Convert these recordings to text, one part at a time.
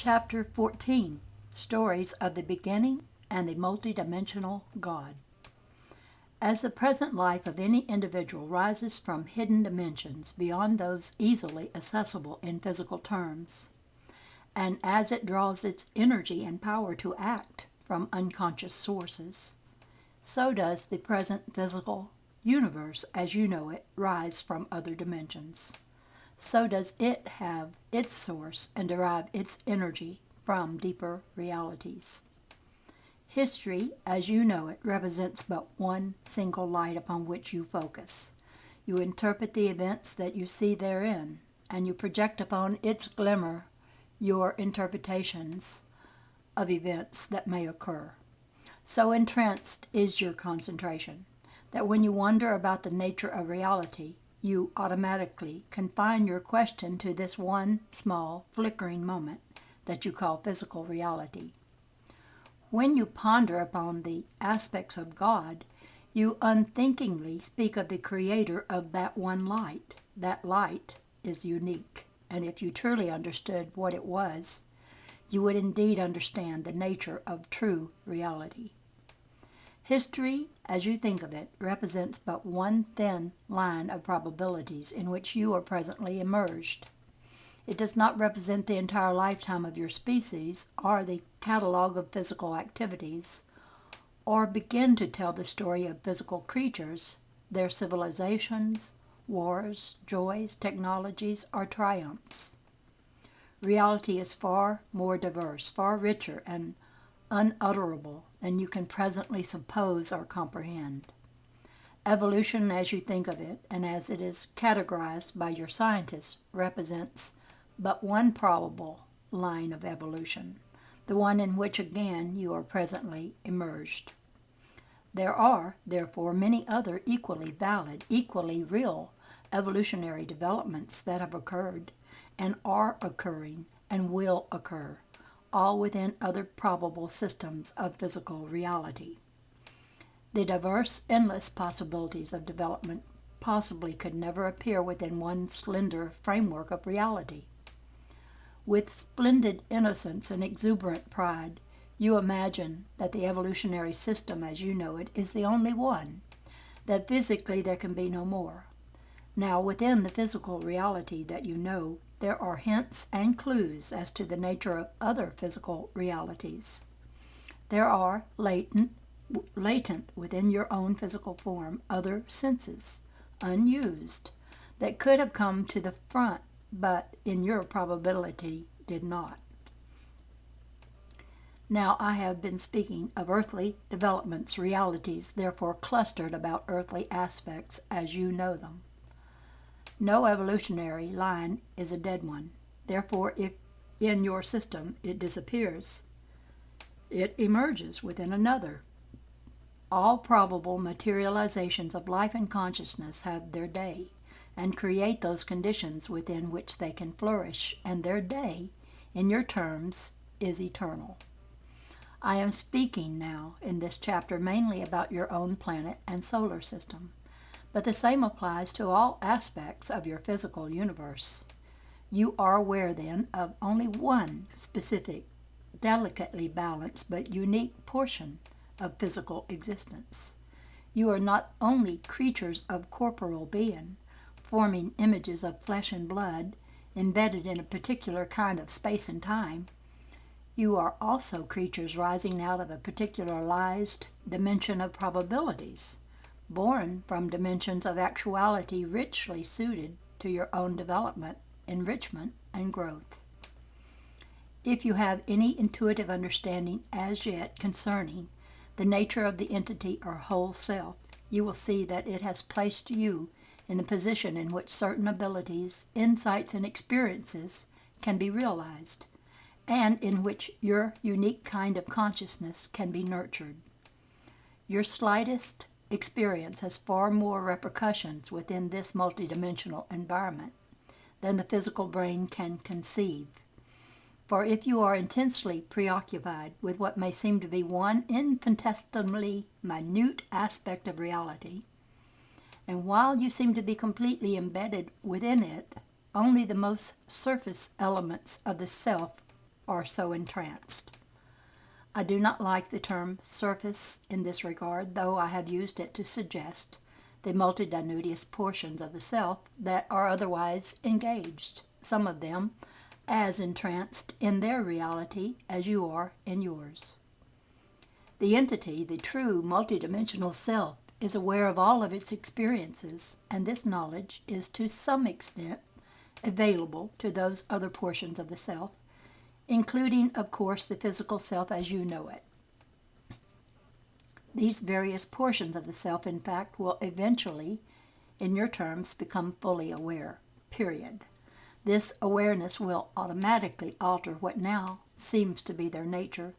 Chapter 14, Stories of the Beginning and the Multidimensional God. As the present life of any individual rises from hidden dimensions beyond those easily accessible in physical terms, and as it draws its energy and power to act from unconscious sources, so does the present physical universe as you know it rise from other dimensions. So does it have its source and derive its energy from deeper realities. History, as you know it, represents but one single light upon which you focus. You interpret the events that you see therein, and you project upon its glimmer your interpretations of events that may occur. So entranced is your concentration that when you wonder about the nature of reality, you automatically confine your question to this one small, flickering moment that you call physical reality. When you ponder upon the aspects of God, you unthinkingly speak of the creator of that one light. That light is unique, and if you truly understood what it was, you would indeed understand the nature of true reality. History, as you think of it, represents but one thin line of probabilities in which you are presently immersed. It does not represent the entire lifetime of your species or the catalogue of physical activities, or begin to tell the story of physical creatures, their civilizations, wars, joys, technologies, or triumphs. Reality is far more diverse, far richer, and unutterable than you can presently suppose or comprehend. Evolution, as you think of it, and as it is categorized by your scientists, represents but one probable line of evolution, the one in which again you are presently immersed. There are, therefore, many other equally valid, equally real evolutionary developments that have occurred and are occurring and will occur, all within other probable systems of physical reality. The diverse, endless possibilities of development possibly could never appear within one slender framework of reality. With splendid innocence and exuberant pride, you imagine that the evolutionary system as you know it is the only one, that physically there can be no more. Now, within the physical reality that you know, there are hints and clues as to the nature of other physical realities. There are latent within your own physical form other senses, unused, that could have come to the front, but in your probability did not. Now I have been speaking of earthly developments, realities therefore clustered about earthly aspects as you know them. No evolutionary line is a dead one. Therefore, if in your system it disappears, it emerges within another. All probable materializations of life and consciousness have their day and create those conditions within which they can flourish, and their day, in your terms, is eternal. I am speaking now in this chapter mainly about your own planet and solar system. But the same applies to all aspects of your physical universe. You are aware, then, of only one specific, delicately balanced but unique portion of physical existence. You are not only creatures of corporeal being, forming images of flesh and blood, embedded in a particular kind of space and time. You are also creatures rising out of a particularized dimension of probabilities, born from dimensions of actuality richly suited to your own development, enrichment, and growth. If you have any intuitive understanding as yet concerning the nature of the entity or whole self, you will see that it has placed you in a position in which certain abilities, insights, and experiences can be realized, and in which your unique kind of consciousness can be nurtured. Your slightest experience has far more repercussions within this multidimensional environment than the physical brain can conceive. For if you are intensely preoccupied with what may seem to be one infinitesimally minute aspect of reality, and while you seem to be completely embedded within it, only the most surface elements of the self are so entranced. I do not like the term surface in this regard, though I have used it to suggest the multitudinous portions of the self that are otherwise engaged, some of them as entranced in their reality as you are in yours. The entity, the true multidimensional self, is aware of all of its experiences, and this knowledge is to some extent available to those other portions of the self, including, of course, the physical self as you know it. These various portions of the self, in fact, will eventually, in your terms, become fully aware, period. This awareness will automatically alter what now seems to be their nature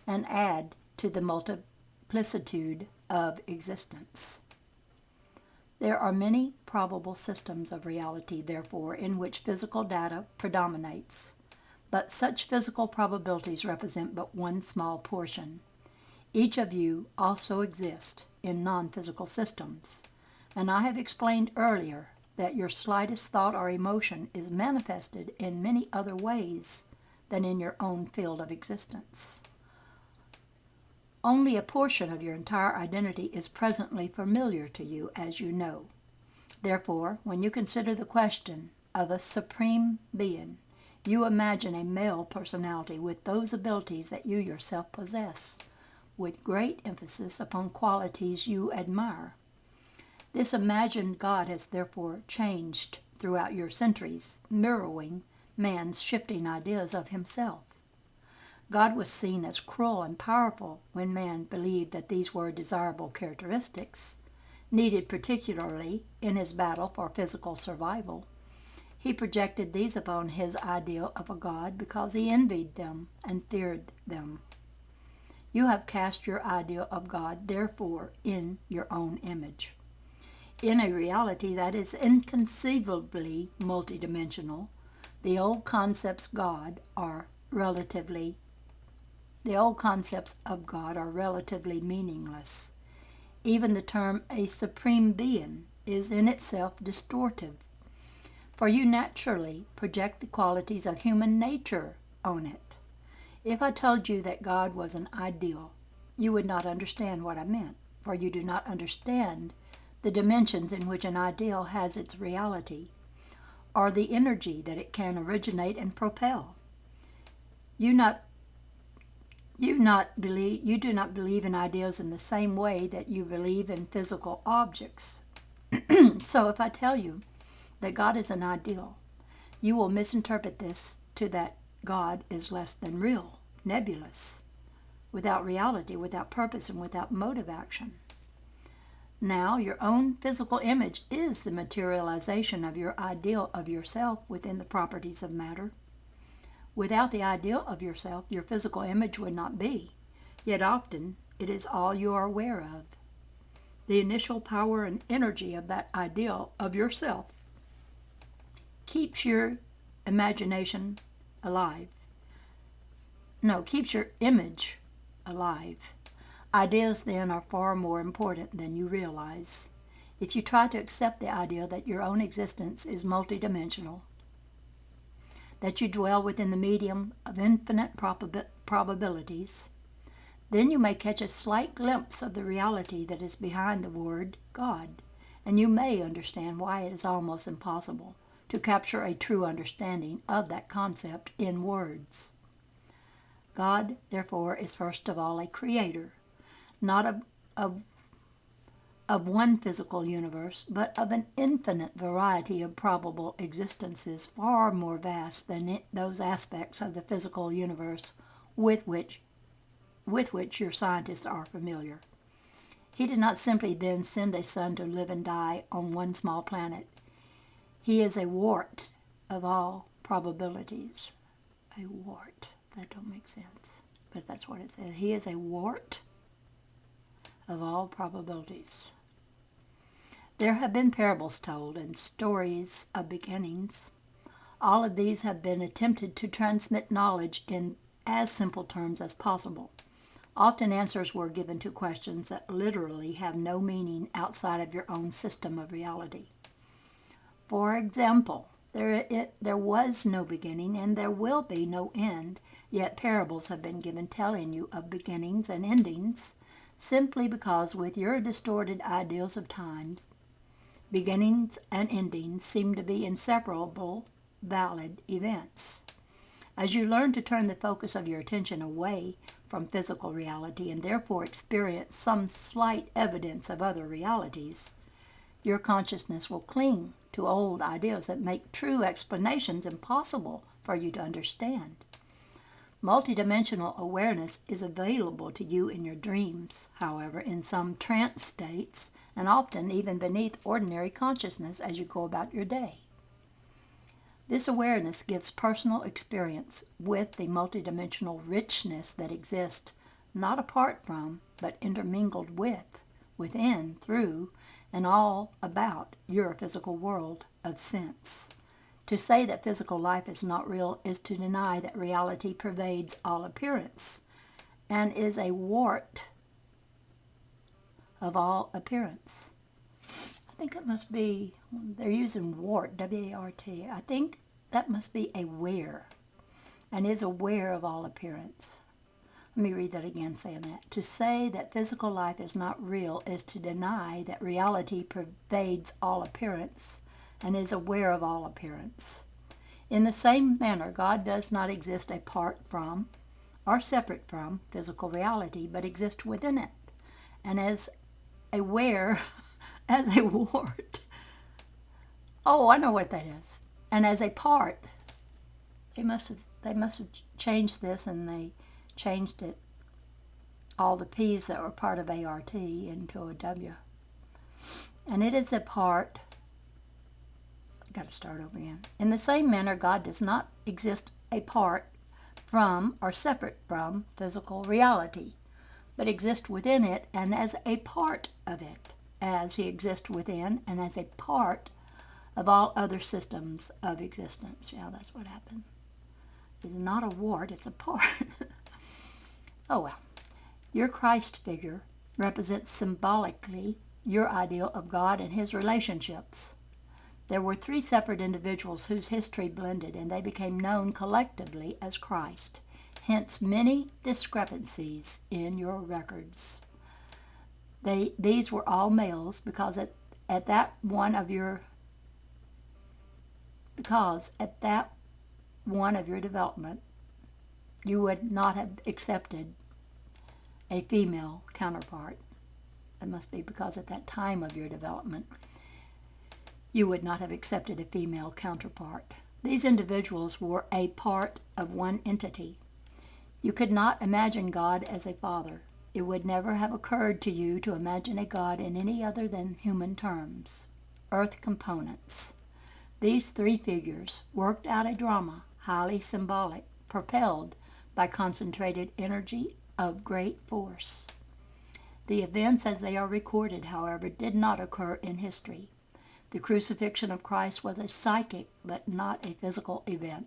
and add to the multiplicitude of existence. There are many probable systems of reality, therefore, in which physical data predominates, but such physical probabilities represent but one small portion. Each of you also exists in non-physical systems, and I have explained earlier that your slightest thought or emotion is manifested in many other ways than in your own field of existence. Only a portion of your entire identity is presently familiar to you, as you know. Therefore, when you consider the question of a supreme being, you imagine a male personality with those abilities that you yourself possess, with great emphasis upon qualities you admire. This imagined God has therefore changed throughout your centuries, mirroring man's shifting ideas of himself. God was seen as cruel and powerful when man believed that these were desirable characteristics, needed particularly in his battle for physical survival. He projected these upon his ideal of a God because he envied them and feared them. You have cast your ideal of God, therefore, in your own image. In a reality that is inconceivably multidimensional, the old concepts of God are relatively meaningless. Even the term a supreme being is in itself distortive, for you naturally project the qualities of human nature on it. If I told you that God was an ideal, you would not understand what I meant, for you do not understand the dimensions in which an ideal has its reality, or the energy that it can originate and propel. You do not believe in ideals in the same way that you believe in physical objects. So if I tell you that God is an ideal, you will misinterpret this to that God is less than real, nebulous, without reality, without purpose, and without motive action. Now, your own physical image is the materialization of your ideal of yourself within the properties of matter. Without the ideal of yourself, your physical image would not be, yet often it is all you are aware of. The initial power and energy of that ideal of yourself keeps your imagination alive. Keeps your image alive. Ideas, then, are far more important than you realize. If you try to accept the idea that your own existence is multidimensional, that you dwell within the medium of infinite probabilities, then you may catch a slight glimpse of the reality that is behind the word God, and you may understand why it is almost impossible to capture a true understanding of that concept in words. God, therefore, is first of all a creator, not of one physical universe, but of an infinite variety of probable existences far more vast than those aspects of the physical universe with which your scientists are familiar. He did not simply then send a son to live and die on one small planet. He is a wart of all probabilities. A wart. That don't make sense, but that's what it says. He is a wart of all probabilities. There have been parables told and stories of beginnings. All of these have been attempted to transmit knowledge in as simple terms as possible. Often answers were given to questions that literally have no meaning outside of your own system of reality. For example, There was no beginning, and there will be no end, yet parables have been given telling you of beginnings and endings, simply because with your distorted ideals of times, beginnings and endings seem to be inseparable, valid events. As you learn to turn the focus of your attention away from physical reality and therefore experience some slight evidence of other realities, your consciousness will cling to old ideas that make true explanations impossible for you to understand. Multidimensional awareness is available to you in your dreams, however, in some trance states, and often even beneath ordinary consciousness as you go about your day. This awareness gives personal experience with the multidimensional richness that exists not apart from, but intermingled with, within, through, and all about your physical world of sense. To say that physical life is not real is to deny that reality pervades all appearance and is a wart of all appearance. I think it must be, they're using wart, W-A-R-T. I think that must be aware, and is aware of all appearance. Let me read that again, saying that. To say that physical life is not real is to deny that reality pervades all appearance and is aware of all appearance. In the same manner, God does not exist apart from or separate from physical reality, but exists within it, and is aware as a wart. Oh, I know what that is. And as a part. They must have changed this, and they changed it, all the P's that were part of ART into a W. And it is a part, I've got to start over again. In the same manner, God does not exist apart from or separate from physical reality, but exists within it and as a part of it, as he exists within and as a part of all other systems of existence. Yeah, that's what happened. It's not a wart, it's a part. Oh well. Your Christ figure represents symbolically your ideal of God and his relationships. There were 3 separate individuals whose history blended, and they became known collectively as Christ. Hence many discrepancies in your records. These were all males because at that one of your development, you would not have accepted a female counterpart. That must be because at that time of your development, you would not have accepted a female counterpart. These individuals were a part of one entity. You could not imagine God as a father. It would never have occurred to you to imagine a God in any other than human terms. Earth components. These 3 figures worked out a drama, highly symbolic, propelled by concentrated energy of great force. The events as they are recorded, however, did not occur in history. The crucifixion of Christ was a psychic but not a physical event.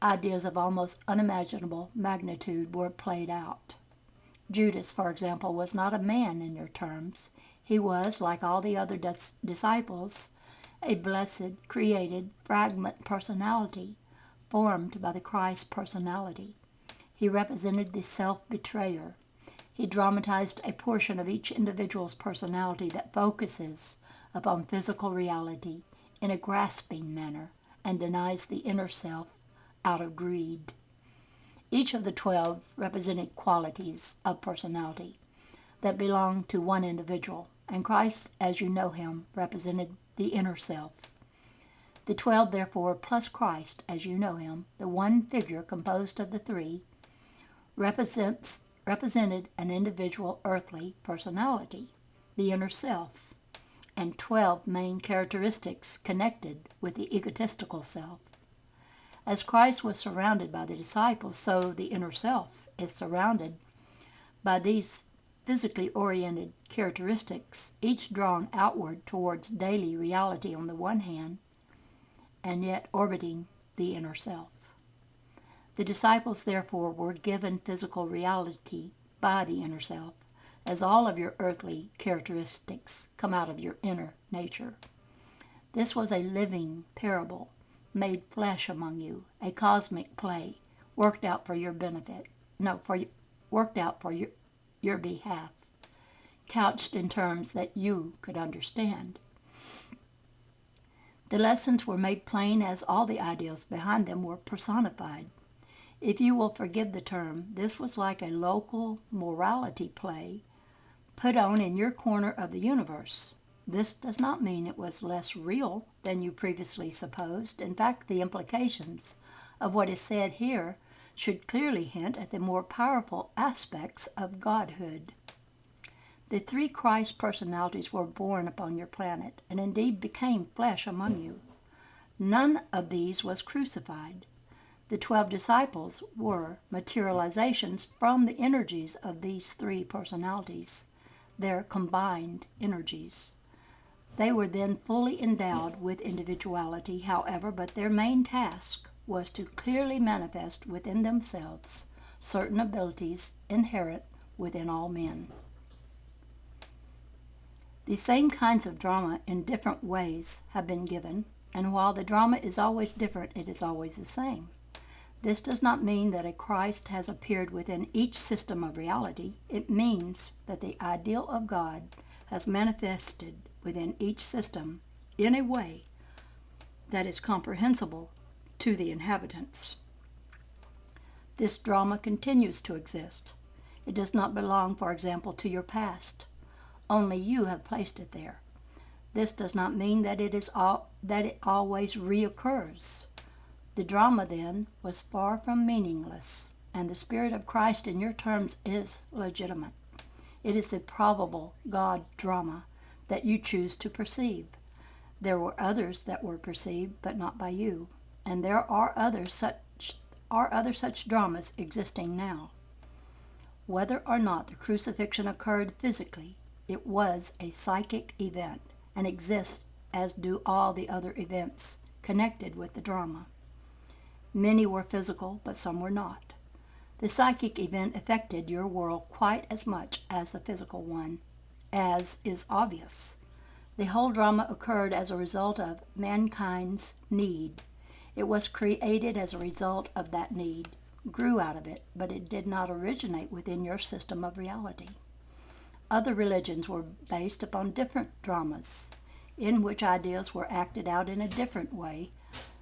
Ideas of almost unimaginable magnitude were played out. Judas, for example, was not a man in your terms. He was, like all the other disciples, a blessed, created, fragment personality formed by the Christ personality. He represented the self-betrayer. He dramatized a portion of each individual's personality that focuses upon physical reality in a grasping manner and denies the inner self out of greed. Each of the 12 represented qualities of personality that belonged to one individual, and Christ, as you know him, represented the inner self. The 12, therefore, plus Christ, as you know him, the one figure composed of the 3, represented an individual earthly personality, the inner self, and 12 main characteristics connected with the egotistical self. As Christ was surrounded by the disciples, so the inner self is surrounded by these physically oriented characteristics, each drawn outward towards daily reality on the one hand, and yet orbiting the inner self. The disciples, therefore, were given physical reality by the inner self, as all of your earthly characteristics come out of your inner nature. This was a living parable, made flesh among you, a cosmic play, worked out for your benefit. No, worked out for your behalf, couched in terms that you could understand. The lessons were made plain as all the ideals behind them were personified. If you will forgive the term, this was like a local morality play put on in your corner of the universe. This does not mean it was less real than you previously supposed. In fact, the implications of what is said here should clearly hint at the more powerful aspects of godhood. The three Christ personalities were born upon your planet, and indeed became flesh among you. None of these was crucified. The 12 disciples were materializations from the energies of these three personalities, their combined energies. They were then fully endowed with individuality, however, but their main task was to clearly manifest within themselves certain abilities inherent within all men. The same kinds of drama in different ways have been given, and while the drama is always different, it is always the same. This does not mean that a Christ has appeared within each system of reality. It means that the ideal of God has manifested within each system in a way that is comprehensible to the inhabitants. This drama continues to exist. It does not belong, for example, to your past. Only you have placed it there. This does not mean that it always reoccurs. The drama, then, was far from meaningless, and the Spirit of Christ in your terms is legitimate. It is the probable God drama that you choose to perceive. There were others that were perceived, but not by you, and there are other such dramas existing now. Whether or not the crucifixion occurred physically, it was a psychic event and exists as do all the other events connected with the drama. Many were physical, but some were not. The psychic event affected your world quite as much as the physical one, as is obvious. The whole drama occurred as a result of mankind's need. It was created as a result of that need, grew out of it, but it did not originate within your system of reality. Other religions were based upon different dramas, in which ideas were acted out in a different way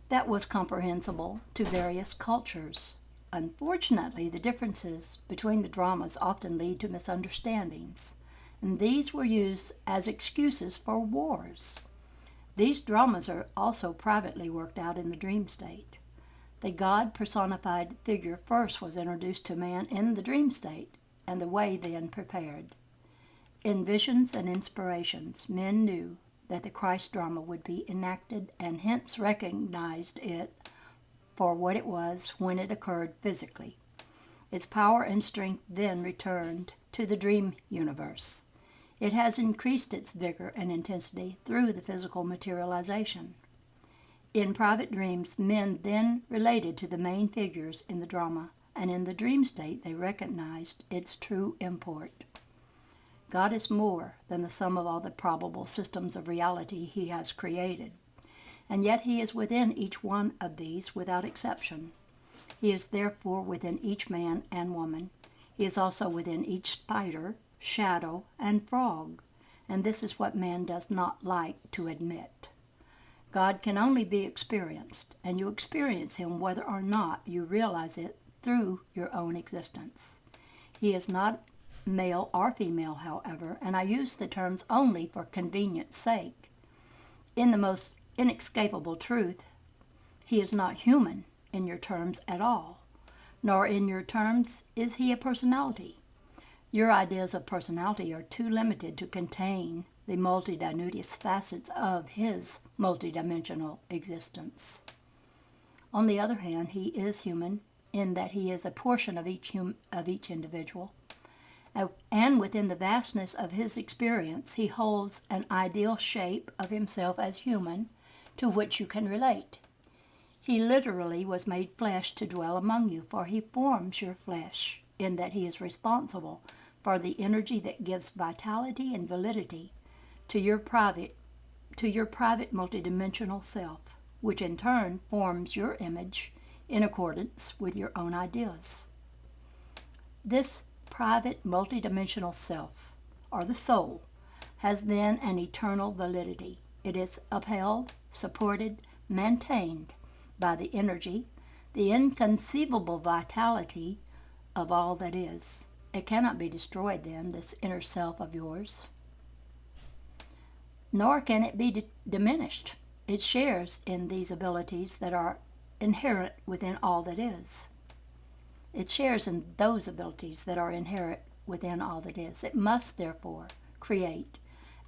that was comprehensible to various cultures. Unfortunately, the differences between the dramas often lead to misunderstandings, and these were used as excuses for wars. These dramas are also privately worked out in the dream state. The God personified figure first was introduced to man in the dream state, and the way then prepared. In visions and inspirations, men knew that the Christ drama would be enacted and hence recognized it for what it was when it occurred physically. Its power and strength then returned to the dream universe. It has increased its vigor and intensity through the physical materialization. In private dreams, men then related to the main figures in the drama, and in the dream state they recognized its true import. God is more than the sum of all the probable systems of reality He has created, and yet He is within each one of these without exception. He is therefore within each man and woman. He is also within each spider, shadow, and frog, and this is what man does not like to admit. God can only be experienced, and you experience Him whether or not you realize it through your own existence. He is not male or female, however, and I use the terms only for convenience sake. In the most inescapable truth, He is not human in your terms at all, nor in your terms is He a personality. Your ideas of personality are too limited to contain the multitudinous facets of His multidimensional existence. On the other hand, He is human in that He is a portion of each individual, and within the vastness of His experience, He holds an ideal shape of Himself as human to which you can relate. He literally was made flesh to dwell among you, for He forms your flesh, in that He is responsible for the energy that gives vitality and validity to your private multidimensional self. which in turn forms your image in accordance with your own ideas. This private multidimensional self, or the soul, has then an eternal validity. It is upheld, supported, maintained by the energy, the inconceivable vitality of all that is. It cannot be destroyed then, this inner self of yours. Nor can it be diminished. It shares in these abilities that are inherent within all that is. It shares in those abilities that are inherent within all that is. It must therefore create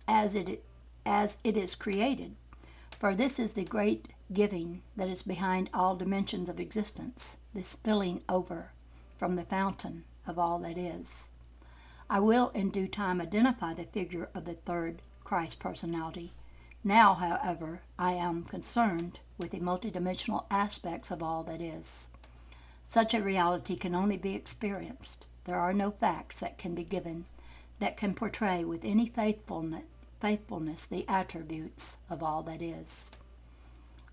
as it is created, for this is the great giving that is behind all dimensions of existence, the spilling over from the fountain of all that is. I will in due time identify the figure of the third Christ personality. Now, however, I am concerned with the multidimensional aspects of all that is. Such a reality can only be experienced. There are no facts that can be given that can portray with any faithfulness the attributes of all that is.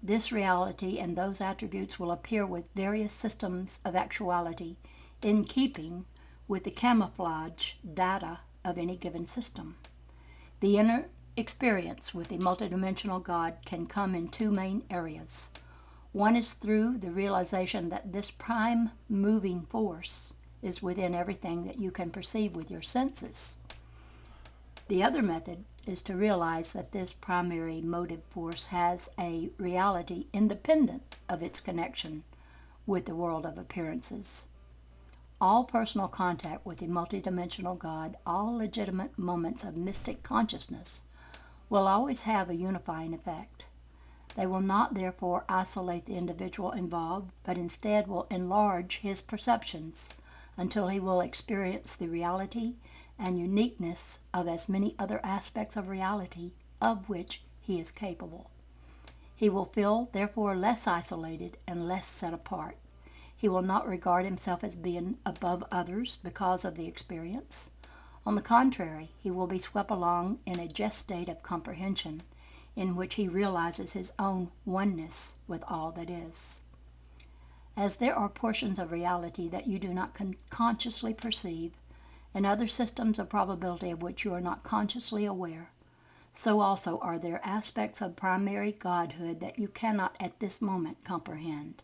This reality and those attributes will appear with various systems of actuality in keeping with the camouflage data of any given system. The inner experience with the multidimensional God can come in two main areas. One is through the realization that this prime moving force is within everything that you can perceive with your senses. The other method is to realize that this primary motive force has a reality independent of its connection with the world of appearances. All personal contact with the multidimensional God, all legitimate moments of mystic consciousness, will always have a unifying effect. They will not therefore isolate the individual involved, but instead will enlarge his perceptions until he will experience the reality and uniqueness of as many other aspects of reality of which he is capable. He will feel therefore less isolated and less set apart. He will not regard himself as being above others because of the experience. On the contrary, he will be swept along in a just state of comprehension in which he realizes his own oneness with all that is. As there are portions of reality that you do not consciously perceive, and other systems of probability of which you are not consciously aware, so also are there aspects of primary Godhood that you cannot at this moment comprehend.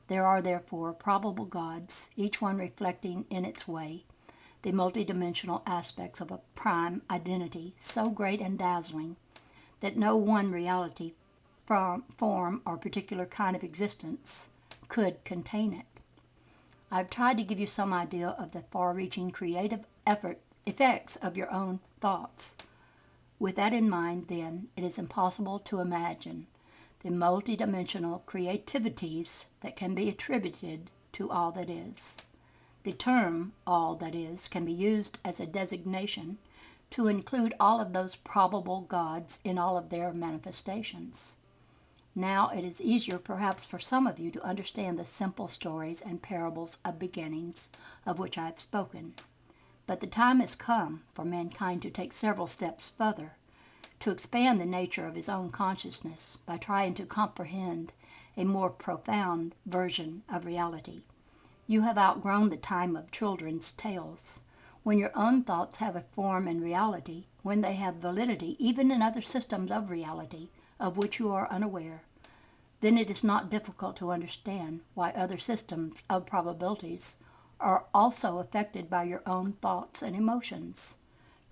There are therefore probable gods, each one reflecting in its way the multidimensional aspects of a prime identity so great and dazzling that no one reality, form, or particular kind of existence could contain it. I've tried to give you some idea of the far-reaching creative effects of your own thoughts. With that in mind, then, it is impossible to imagine the multidimensional creativities that can be attributed to all that is. The term all that is can be used as a designation to include all of those probable gods in all of their manifestations. Now it is easier perhaps for some of you to understand the simple stories and parables of beginnings of which I have spoken. But the time has come for mankind to take several steps further, to expand the nature of his own consciousness by trying to comprehend a more profound version of reality. You have outgrown the time of children's tales, when your own thoughts have a form in reality, when they have validity even in other systems of reality of which you are unaware. Then it is not difficult to understand why other systems of probabilities are also affected by your own thoughts and emotions,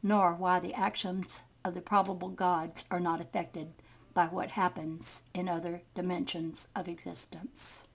nor why the actions of the probable gods are not affected by what happens in other dimensions of existence.